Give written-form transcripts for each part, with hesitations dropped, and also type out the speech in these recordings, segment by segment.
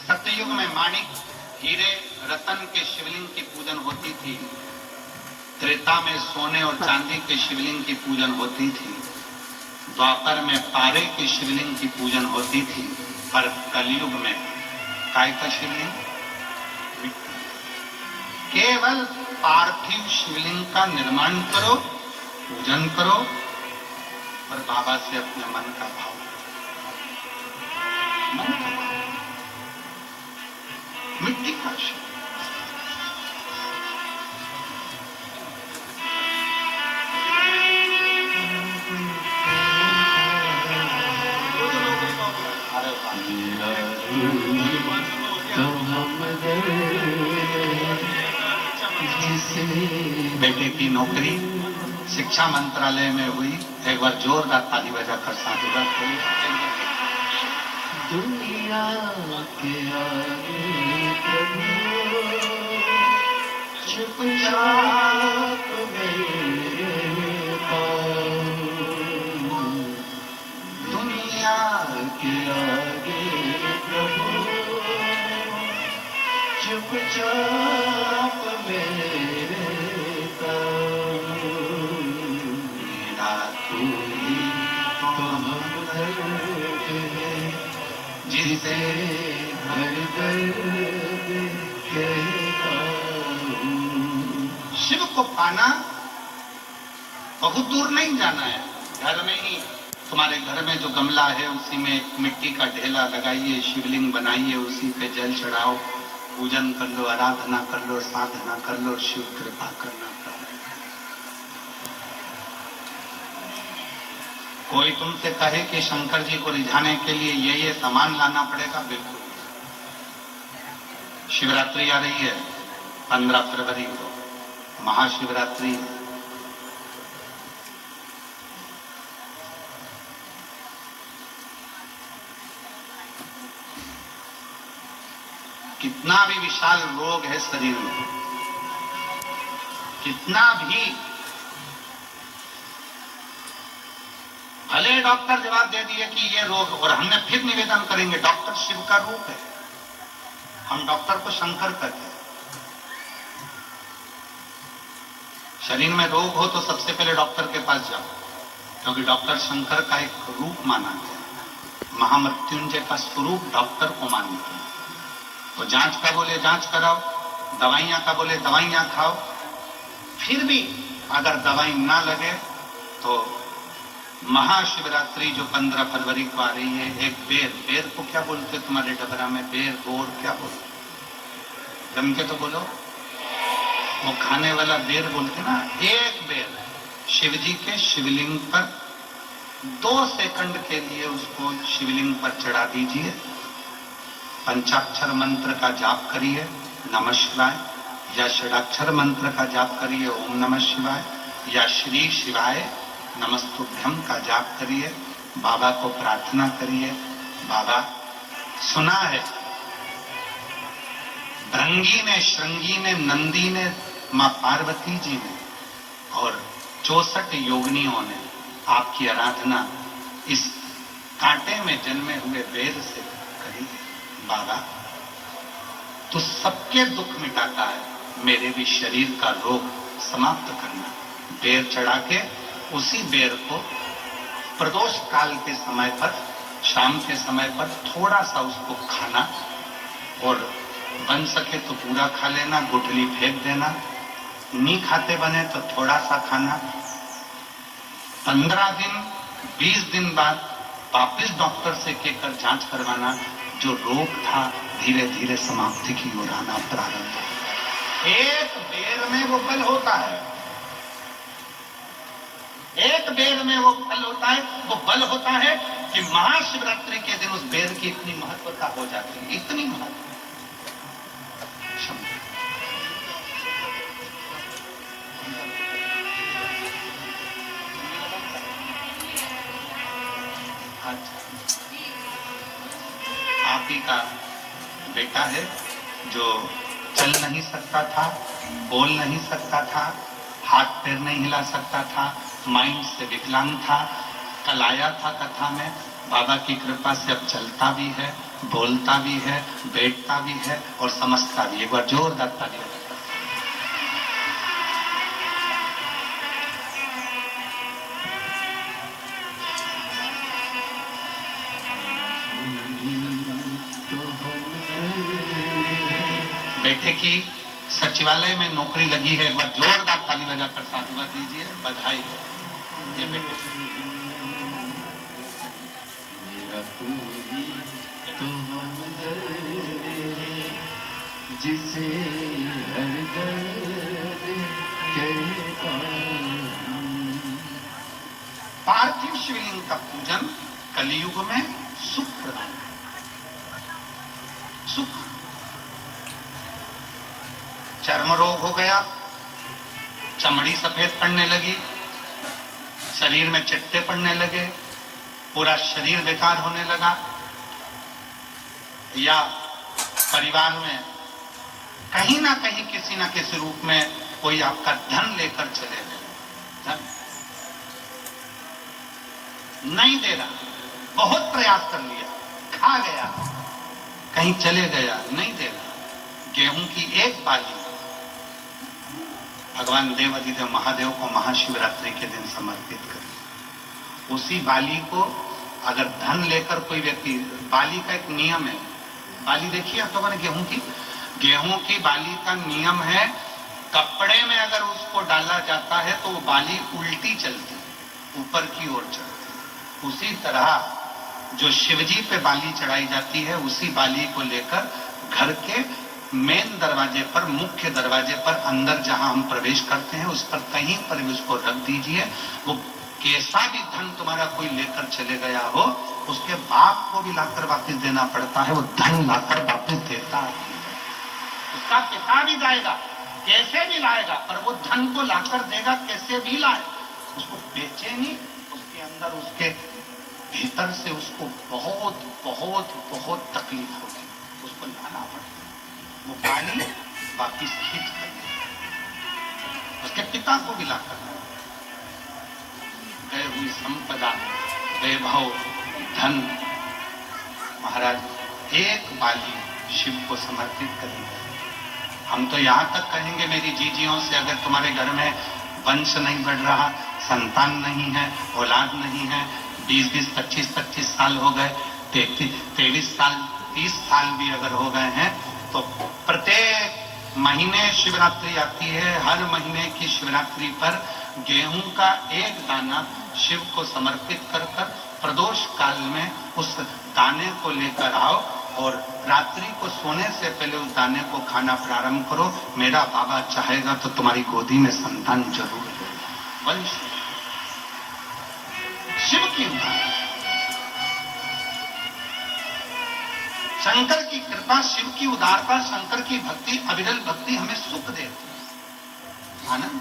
सत्ययुग में माणिक, हीरे, रतन के शिवलिंग की पूजन होती थी। त्रेता में सोने और चांदी के शिवलिंग की पूजन होती थी। द्वापर में पारे के शिवलिंग की पूजन होती थी। पर कलयुग में काय का शिवलिंग? मिट्टी। केवल पार्थिव शिवलिंग का निर्माण करो, पूजन करो और बाबा से अपने मन का भाव, मन का भाव, मिट्टी का शिव। बेटे की नौकरी शिक्षा मंत्रालय में हुई। एक बार जोरदार ताली बजाकर साधुवाद करें। दुनिया के आगे प्रभु चुपचाप मेरे पाँव, दुनिया के आगे प्रभु चुपचाप मेरे पाँव, मेरा तू ही तो हमदर्द है जिसे हर दर्द कहता हूँ। शिव को पाना बहुत दूर नहीं जाना है, घर में ही। तुम्हारे घर में जो गमला है उसी में एक मिट्टी का ढेला लगाइए, शिवलिंग बनाइए, उसी पे जल चढ़ाओ, पूजन कर लो, आराधना कर लो, साधना कर लो, शिव कृपा करना पड़ेगा। कोई तुमसे कहे कि शंकर जी को रिझाने के लिए ये सामान लाना पड़ेगा, बिल्कुल। शिवरात्रि आ रही है 15 फरवरी को, महाशिवरात्रि। कितना भी विशाल रोग है शरीर में, कितना भी, भले डॉक्टर जवाब दे दिए कि ये रोग, और हमने फिर निवेदन करेंगे, डॉक्टर शिव का रूप है। हम डॉक्टर को शंकर कहते हैं। शरीर में रोग हो तो सबसे पहले डॉक्टर के पास जाओ, क्योंकि डॉक्टर शंकर का एक रूप माना है। महामृत्युंजय का स्वरूप डॉक्टर को मानते हैं। तो जांच का बोले जांच कराओ, दवाइयां का बोले दवाइयां खाओ। फिर भी अगर दवाई ना लगे तो महाशिवरात्रि जो 15 फरवरी को आ रही है, एक बेर, बेर को क्या बोलते तुम्हारे डबरा में? बेर, बोर, क्या बोलते? जम के तो बोलो। वो खाने वाला बेर बोलते ना। एक बेर शिव जी के शिवलिंग पर 2 सेकंड के लिए उसको शिवलिंग पर चढ़ा दीजिए। पंचाक्षर मंत्र का जाप करिए, नमः शिवाय, या षडाक्षर मंत्र का जाप करिए, ओम नमः शिवाय, या श्री शिवाय नमस्तुभ्यम का जाप करिए। बाबा को प्रार्थना करिए, बाबा सुना है भृंगी ने, श्रृंगी ने, नंदी ने, मां पार्वती जी ने और 64 योगिनियों ने आपकी आराधना इस कांटे में जन्मे हुए बेर से करी। बाबा तो सबके दुख मिटाता है, मेरे भी शरीर का रोग समाप्त करना। बेर चढ़ा के उसी बेर को प्रदोष काल के समय पर, शाम के समय पर थोड़ा सा उसको खाना, और बन सके तो पूरा खा लेना, गुठली फेंक देना। नहीं खाते बने तो थोड़ा सा खाना। 15 दिन 20 दिन बाद वापिस डॉक्टर से कहकर जांच करवाना। जो रोग था धीरे धीरे समाप्ति की ओर आना प्रारंभ हो। एक बेर में वो फल होता है, एक बेर में वो फल होता है, वो बल होता है कि महाशिवरात्रि के दिन उस बेर की इतनी महत्वता हो जाती है, इतनी महत्व। आप ही का बेटा है जो चल नहीं सकता था, बोल नहीं सकता था, हाथ पैर नहीं हिला सकता था, माइंड से विकलांग था। कल आया था कथा में, बाबा की कृपा से अब चलता भी है, बोलता भी है, बैठता भी है और समझता भी। एक बार जोरदार ताली बजाकर। बेटे की सचिवालय में नौकरी लगी है, एक बार जोरदार ताली बजाकर साधुवाद दीजिए, बधाई हो। ये बेटे मेरा कोई तो हमदर्द है, जिसे हर दर्द कहता हूँ। पार्थिव शिवलिंग का पूजन कलयुग में सुख प्रदान है। सुख, चर्म रोग हो गया, चमड़ी सफेद पड़ने लगी, शरीर में चिट्टे पड़ने लगे, पूरा शरीर बेकार होने लगा, या परिवार में कहीं ना कहीं किसी ना किसी रूप में कोई आपका धन लेकर चले गए, धन नहीं दे रहा, बहुत प्रयास कर लिया, खा गया, कहीं चले गया, नहीं दे रहा। गेहूं की एक बाली भगवान देवाधिदेव महादेव को महाशिवरात्रि के दिन समर्पित करें। उसी बाली को अगर धन लेकर कोई व्यक्ति, बाली का एक नियम है, बाली देखिए आप लोगों ने गेहूं की बाली का नियम है, कपड़े में अगर उसको डाला जाता है तो वो बाली उल्टी चलती, ऊपर की ओर चलती। उसी तरह जो शिवजी पे बाली चढ़ाई जाती है, उसी बाली को लेकर घर के मेन दरवाजे पर, मुख्य दरवाजे पर अंदर जहां हम प्रवेश करते हैं, उस पर कहीं पर भी उसको रख दीजिए। वो कैसा भी धन तुम्हारा कोई लेकर चले गया हो, उसके बाप को भी लाकर वापस देना पड़ता है, वो धन लाकर वापस देता है। उसका पिता भी जाएगा, कैसे भी लाएगा, पर वो धन को लाकर देगा, कैसे भी लाए। उसको बेचे नहीं, उसके अंदर, उसके भीतर से उसको बहुत बहुत बहुत तकलीफ होगी, उसको लाना पड़ता है। वो पानी वापिस खींच कर उसके पिता को भी लाकर गए हुई संपदा, वैभव, धन, महाराज एक बाली शिव को समर्पित करेंगे। हम तो यहां तक कहेंगे मेरी जीजियों से, अगर तुम्हारे घर में वंश नहीं बढ़ रहा, संतान नहीं है, औलाद नहीं है, 20-20, 25-25 साल हो गए, 23 साल, 30 साल भी अगर हो गए हैं, तो प्रत्येक महीने शिवरात्रि आती है। हर महीने की शिवरात्रि पर गेहूं का एक दाना शिव को समर्पित कर प्रदोष काल में उस दाने को लेकर आओ और रात्रि को सोने से पहले उस दाने को खाना प्रारंभ करो। मेरा बाबा चाहेगा तो तुम्हारी गोदी में संतान जरूर होगा। वंश शिव की उदाहरण, शंकर की कृपा, शिव की उदारता, शंकर की भक्ति, अविरल भक्ति हमें सुख देती है। आनंद।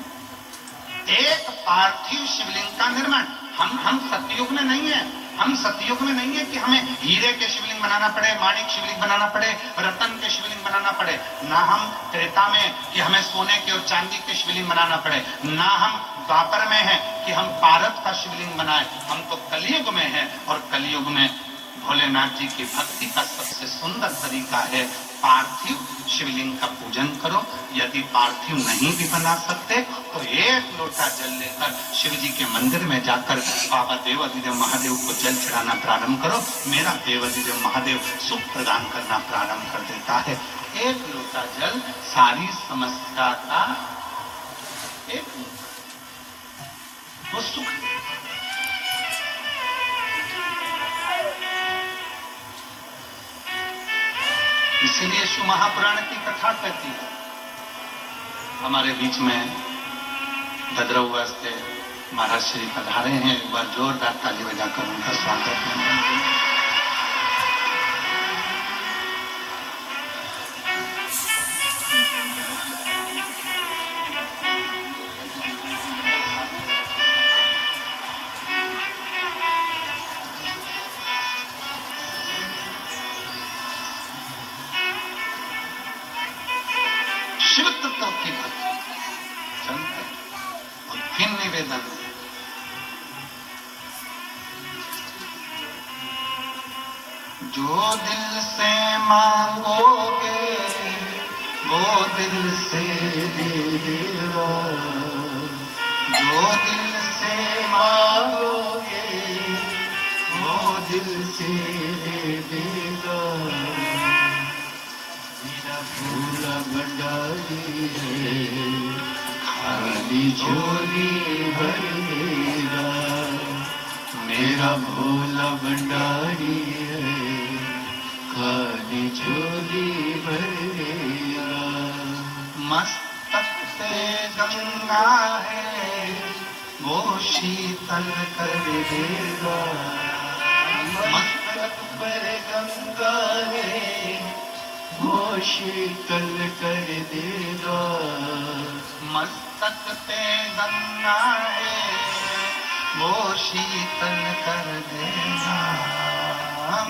एक पार्थिव शिवलिंग का निर्माण, हम सतयुग में नहीं है, हम सतयुग में नहीं है कि हमें हीरे के शिवलिंग बनाना पड़े, माणिक शिवलिंग बनाना पड़े, रतन के शिवलिंग बनाना पड़े। ना हम त्रेता में कि हमें सोने के और चांदी के शिवलिंग बनाना पड़े, ना हम द्वापर में है कि हम पारद का शिवलिंग बनाए। हम तो कलयुग में है, और कलयुग में भोलेनाथ जी की भक्ति का सबसे सुंदर तरीका है पार्थिव शिवलिंग का पूजन करो। यदि पार्थिव नहीं भी बना सकते तो एक लोटा जल लेकर शिव जी के मंदिर में जाकर बाबा देवाधिदेव महादेव को जल चढ़ाना प्रारंभ करो। मेरा देवाधिदेव महादेव सुख प्रदान करना प्रारंभ कर देता है। एक लोटा जल सारी समस्या का एक वो सुख। इसलिए शिव महापुराण की कथा कहती है। हमारे बीच में भद्रौवा से महाराज श्री पधारे हैं, एक बार जोरदार ताली बजाकर उनका स्वागत है। शिव तत्व की भक्ति और फिर निवेदन, जो दिल से मांगोगे वो दिल से दे देगा, जो दिल से मांगोगे वो दिल से दे देगा। मेरा भोला भंडारी है, खाली झोली भर देगा। मेरा भोला भंडारी है, खाली झोली भर देगा। मस्तक पे गंगा है वो शीतल कर देगा। मस्तक पर गंगा है वो शीतल कर देगा। मस्तक पे गंगा है वो शीतल कर देगा।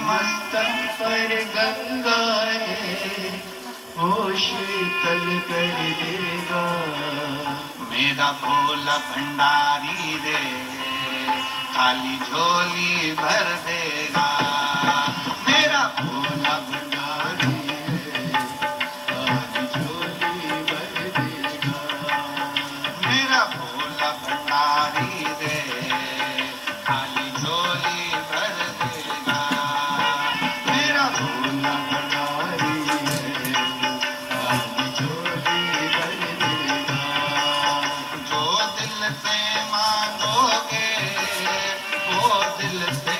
मस्तक पर गंगा है वो शीतल कर देगा। मेरा भोला भंडारी रे खाली झोली भर देगा। मेरा भोला भंडारी है, खाली झोली भर देगा। मेरा भोला भंडारी रे खाली झोली भर देगा। मेरा भोला भंडारी है, खाली झोली भर देगा। जो दिल से मांगोगे वो दिल से